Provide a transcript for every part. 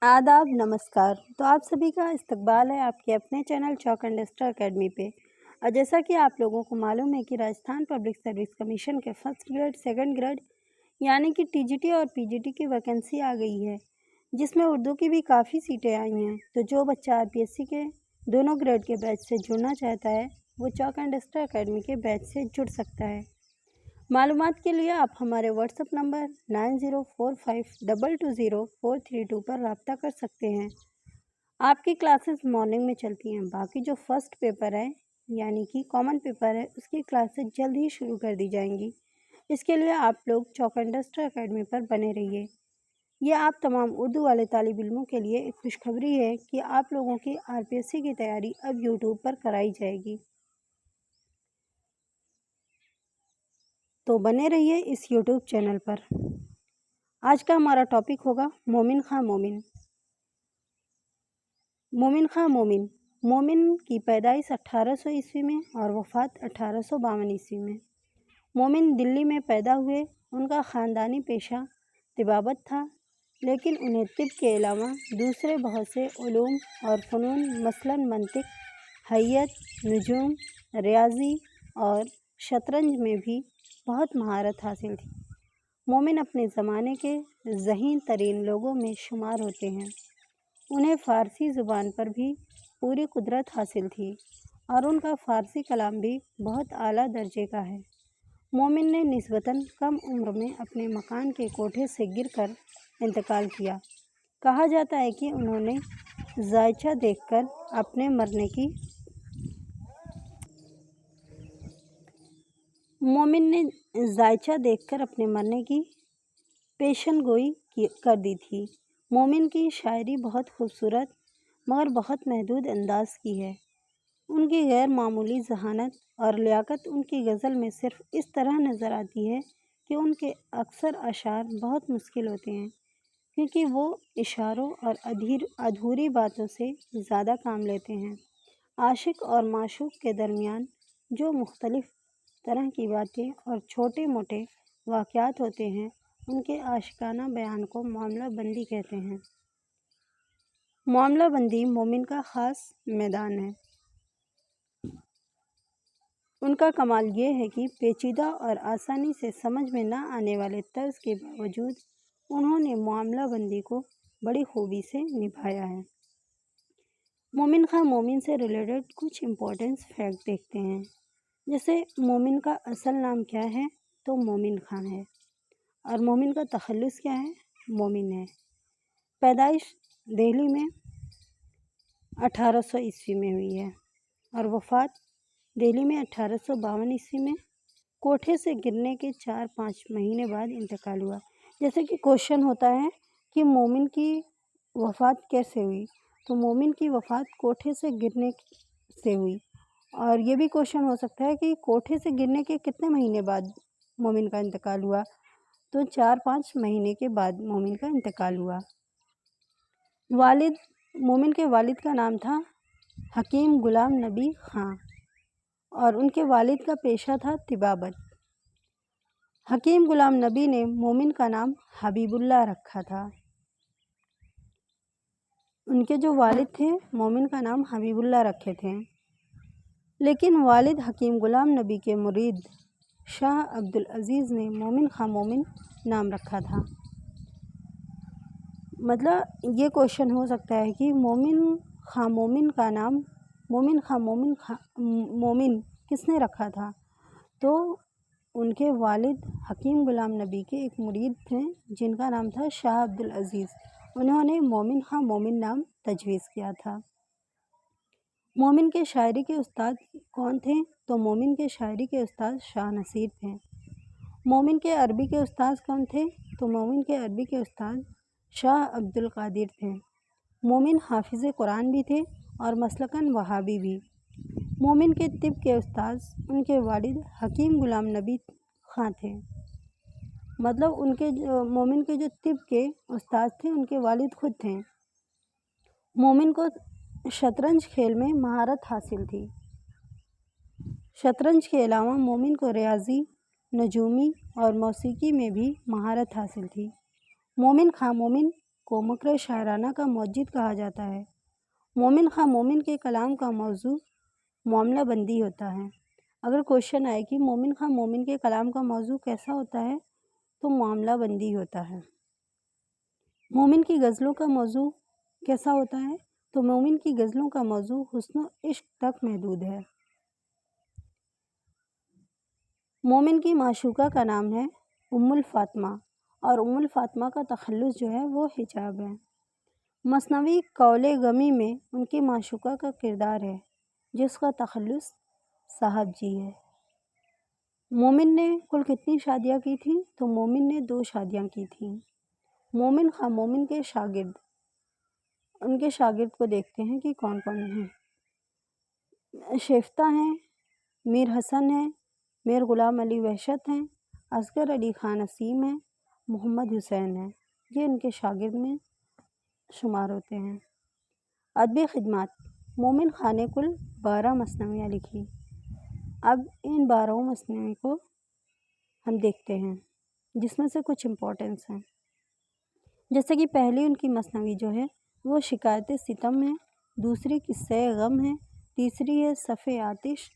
आदाब नमस्कार। तो आप सभी का इस्तकबाल है आपके अपने channel chalk and duster academy पे। और जैसा कि आप लोगों को मालूम है कि राजस्थान पब्लिक सर्विस कमीशन के फर्स्ट ग्रेड सेकंड ग्रेड यानी कि टीजीटी और पीजीटी की वैकेंसी आ गई है, जिसमें उर्दू की भी काफ़ी सीटें आई हैं। तो जो बच्चा आरपीएससी के दोनों ग्रेड के बैच से जुड़ना चाहता है वो चौक एंड डस्टर अकेडमी के बैच से जुड़ सकता है। मालूमात के लिए आप हमारे व्हाट्सएप नंबर 9045220432 पर रब्ता कर सकते हैं। आपकी क्लासेस मॉर्निंग में चलती हैं। बाकी जो फर्स्ट पेपर है यानी कि कॉमन पेपर है उसकी क्लासेस जल्द ही शुरू कर दी जाएंगी। इसके लिए आप लोग चौक एंड डस्टर अकेडमी पर बने रहिए। ये आप तमाम उर्दू वाले तालिब इल्मों के लिए एक खुशखबरी है कि आप लोगों की आरपीएससी की तैयारी अब यूट्यूब पर कराई जाएगी। तो बने रहिए इस यूट्यूब चैनल पर। आज का हमारा टॉपिक होगा मोमिन खां मोमिन। मोमिन खां मोमिन की पैदाइश 1800 ईस्वी में और वफ़ात 1852 ईस्वी में। मोमिन दिल्ली में पैदा हुए। उनका ख़ानदानी पेशा तिबाबत था, लेकिन उन्हें तिब के अलावा दूसरे बहुत से उलूम और फ़नून मसलन मंतिक, हैयत, नुजूम, रियाज़ी और शतरंज में भी बहुत महारत हासिल थी। मोमिन अपने ज़माने के ज़हीन तरीन लोगों में शुमार होते हैं। उन्हें फ़ारसी ज़ुबान पर भी पूरी कुदरत हासिल थी और उनका फ़ारसी कलाम भी बहुत आला दर्जे का है। मोमिन ने निस्बतन कम उम्र में अपने मकान के कोठे से गिरकर इंतकाल किया। कहा जाता है कि उन्होंने जायचा देखकर अपने मरने की पेशन गोई कर दी थी। मोमिन की शायरी बहुत खूबसूरत मगर बहुत महदूद अंदाज की है। उनकी गैर मामूली जहानत और लियाकत उनकी गज़ल में सिर्फ इस तरह नज़र आती है कि उनके अक्सर अशार बहुत मुश्किल होते हैं, क्योंकि वो इशारों और अधूरी बातों से ज़्यादा काम लेते हैं। आशिक और माशूक के दरमियान जो मुख्तलिफ़ तरह की बातें और छोटे मोटे वाक़यात होते हैं, उनके आशिकाना बयान को मामला बंदी कहते हैं। मामला बंदी मोमिन का ख़ास मैदान है। उनका कमाल ये है कि पेचीदा और आसानी से समझ में न आने वाले तर्ज के बावजूद उन्होंने मामला बंदी को बड़ी खूबी से निभाया है। मोमिन खां मोमिन से रिलेटेड कुछ इम्पोर्टेंस फैक्ट देखते हैं। जैसे मोमिन का असल नाम क्या है, तो मोमिन खां है। और मोमिन का तखल्लुस क्या है, मोमिन है। पैदाइश दिल्ली में 1800 ईस्वी में हुई है और वफ़ात दिल्ली में 1852 ईस्वी में। कोठे से गिरने के 4-5 महीने बाद इंतकाल हुआ। जैसे कि क्वेश्चन होता है कि मोमिन की वफ़ात कैसे हुई, तो मोमिन की वफ़ात कोठे से गिरने से हुई। और ये भी क्वेश्चन हो सकता है कि कोठे से गिरने के कितने महीने बाद मोमिन का इंतकाल हुआ, तो 4-5 महीने के बाद मोमिन का इंतकाल हुआ। मोमिन के वालिद का नाम था हकीम गुलाम नबी खां और उनके वालिद का पेशा था तिबाबत। हकीम गुलाम नबी ने मोमिन का नाम हबीबुल्लाह रखा था। उनके जो वालिद थे मोमिन का नाम हबीबुल्लाह रखे थे, लेकिन वालिद हकीम गुलाम नबी के मुरीद शाह अब्दुल अज़ीज़ ने मोमिन खां मोमिन नाम रखा था। मतलब ये क्वेश्चन हो सकता है कि मोमिन खां मोमिन का नाम मोमिन किसने रखा था, तो उनके वालिद हकीम गुलाम नबी के एक मुरीद थे जिनका नाम था शाह अब्दुल अज़ीज़। उन्होंने मोमिन खां मोमिन नाम तजवीज़ किया था। मोमिन के शायरी के उस्ताद कौन थे, तो मोमिन के शायरी के उस्ताद शाह नसीर थे। मोमिन के अरबी के उस्ताद कौन थे, तो मोमिन के अरबी के उस्ताद शाह अब्दुल कादिर थे। मोमिन हाफिज़ कुरान भी थे और मसलकन वहाबी भी। मोमिन के तिब के उस्ताद उनके वालिद हकीम गुलाम नबी खां थे। मतलब मोमिन के जो तिब के उस्ताद थे उनके वालिद खुद थे। मोमिन को शतरंज खेल में महारत हासिल थी। शतरंज के अलावा मोमिन को रियाज़ी, नजूमी और मौसीकी में भी महारत हासिल थी। मोमिन खां मोमिन को मकर शायराना का मौजिद कहा जाता है। मोमिन खां मोमिन के कलाम का मौजू मामला बंदी होता है। अगर क्वेश्चन आए कि मोमिन खां मोमिन के कलाम का मौजू कैसा होता है, तो मामला बंदी होता है। मोमिन की गज़लों का मौजू कैसा होता है, तो मोमिन की गज़लों का मौजू हुस्न इश्क तक महदूद है। मोमिन की माशूका का नाम है उम्मुल फातिमा, और उम्मुल फातिमा का तखल्लुस जो है वो हिजाब है। मसनवी कौले गमी में उनकी माशूका का किरदार है, जिसका तखल्लुस साहब जी है। मोमिन ने कुल कितनी शादियाँ की थी, तो मोमिन ने 2 शादियाँ की थी। मोमिन खां मोमिन के शागिर्द, उनके शागिर्द को देखते हैं कि कौन कौन हैं। शेफ्ता हैं, मीर हसन हैं, मीर ग़ुलाम अली वहशत हैं, असगर अली ख़ान असीम हैं, मोहम्मद हुसैन हैं। ये इनके शागिर्द में शुमार होते हैं। अदबी खिदमत, मोमिन खां ने कुल 12 मसनवियाँ लिखी। अब इन 12 मसनवी को हम देखते हैं, जिसमें से कुछ इम्पोर्टेंस हैं। जैसे कि पहली उनकी मसनवी जो है वो शिकायत सितम है, दूसरी किस्से गम है, तीसरी है सफ़े आतिश,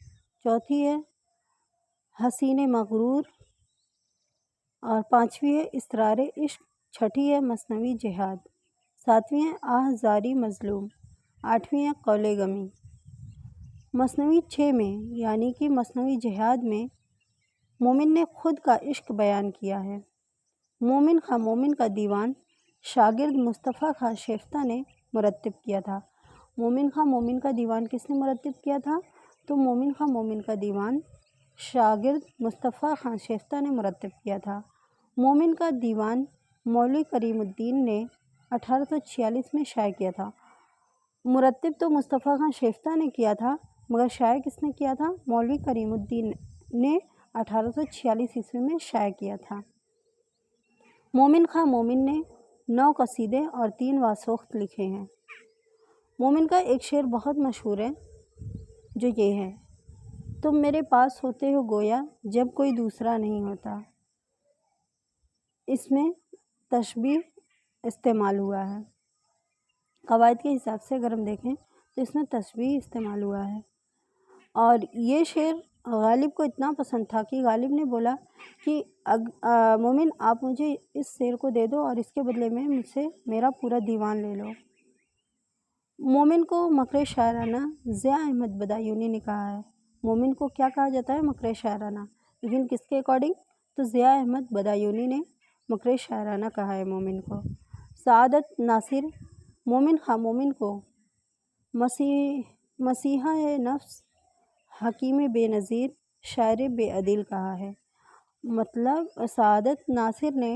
चौथी है हसीने मगरूर, और 5वीं है इसरार इश्क, छठी है मसनवी जिहाद, 7वीं है आह ज़ारी मज़लूम, 8वीं है कौले गमी। मसनवी 6 में यानी कि मसनवी जिहाद में मोमिन ने खुद का इश्क बयान किया है। मोमिन खां मोमिन का दीवान शागिर्द मुस्तफ़ा खां शेफ्ता ने मुरत्तिब किया था। मोमिन खां मोमिन का दीवान किसने मुरत्तिब किया था, तो मोमिन खां मोमिन का दीवान शागिर्द मुस्तफ़ा खां शेफ्ता ने मुरत्तिब किया था। मोमिन का दीवान मौलवी करीमुद्दीन ने 1846 में शाये किया था। मुरत्तिब तो मुस्तफ़ा खां शेफ्ता ने किया था, मगर शाये किसने किया था, मौलवी करीमुद्दीन ने 1846 ईस्वी में शाये किया था। मोमिन खां मोमिन ने 9 कसीदे और 3 वासोख्त लिखे हैं। मोमिन का एक शेर बहुत मशहूर है, जो ये है, तुम मेरे पास होते हो गोया जब कोई दूसरा नहीं होता। इसमें तशबीह इस्तेमाल हुआ है। कवायद के हिसाब से अगर हम देखें तो इसमें तशबीह इस्तेमाल हुआ है। और ये शेर गालिब को इतना पसंद था कि गालिब ने बोला कि मोमिन आप मुझे इस शेर को दे दो और इसके बदले में मुझसे मेरा पूरा दीवान ले लो। मोमिन को मकर शायराना ज़िया अहमद बदायूनी ने कहा है। मोमिन को क्या कहा जाता है, मकर शायराना, लेकिन किसके अकॉर्डिंग, तो ज़िया अहमद बदायूनी ने मकर शायराना कहा है मोमिन को। सआदत नासिर मोमिन खां मोमिन को मसीहा नफ्स, हकीम बेनज़ीर, शायर बेअदिल कहा है। मतलब सआदत नासिर ने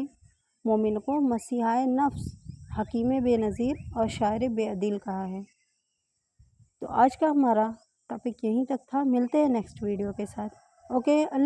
मोमिन को मसीहा नफ्स, हकीम बेनज़ीर और शायर बेअदिल कहा है। तो आज का हमारा टॉपिक यहीं तक था। मिलते हैं नेक्स्ट वीडियो के साथ। ओके, अल्लाह।